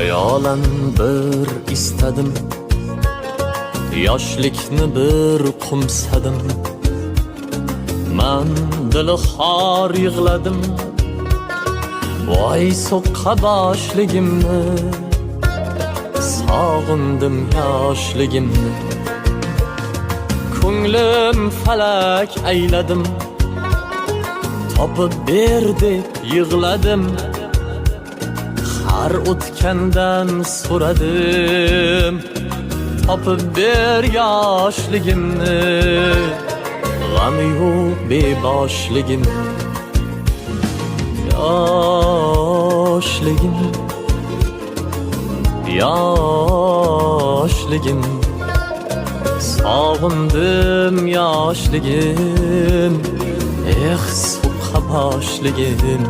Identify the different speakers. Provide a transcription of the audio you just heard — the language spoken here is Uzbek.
Speaker 1: Hayolan bir istadim, yoshlikni bir qumsadim. Man dili xor yig'ladim, voy so'qqa boshligimni. Sog'indim yoshligimni, ko'nglim falak ayladim. Topib ber deb yig'ladim, har o'tgandan so'radim. Topib ber yoshligimni, g'ami yo'q beboshligim. Yoshligim, yoshligim, sog'indim yoshligim. So'qqa boshligim.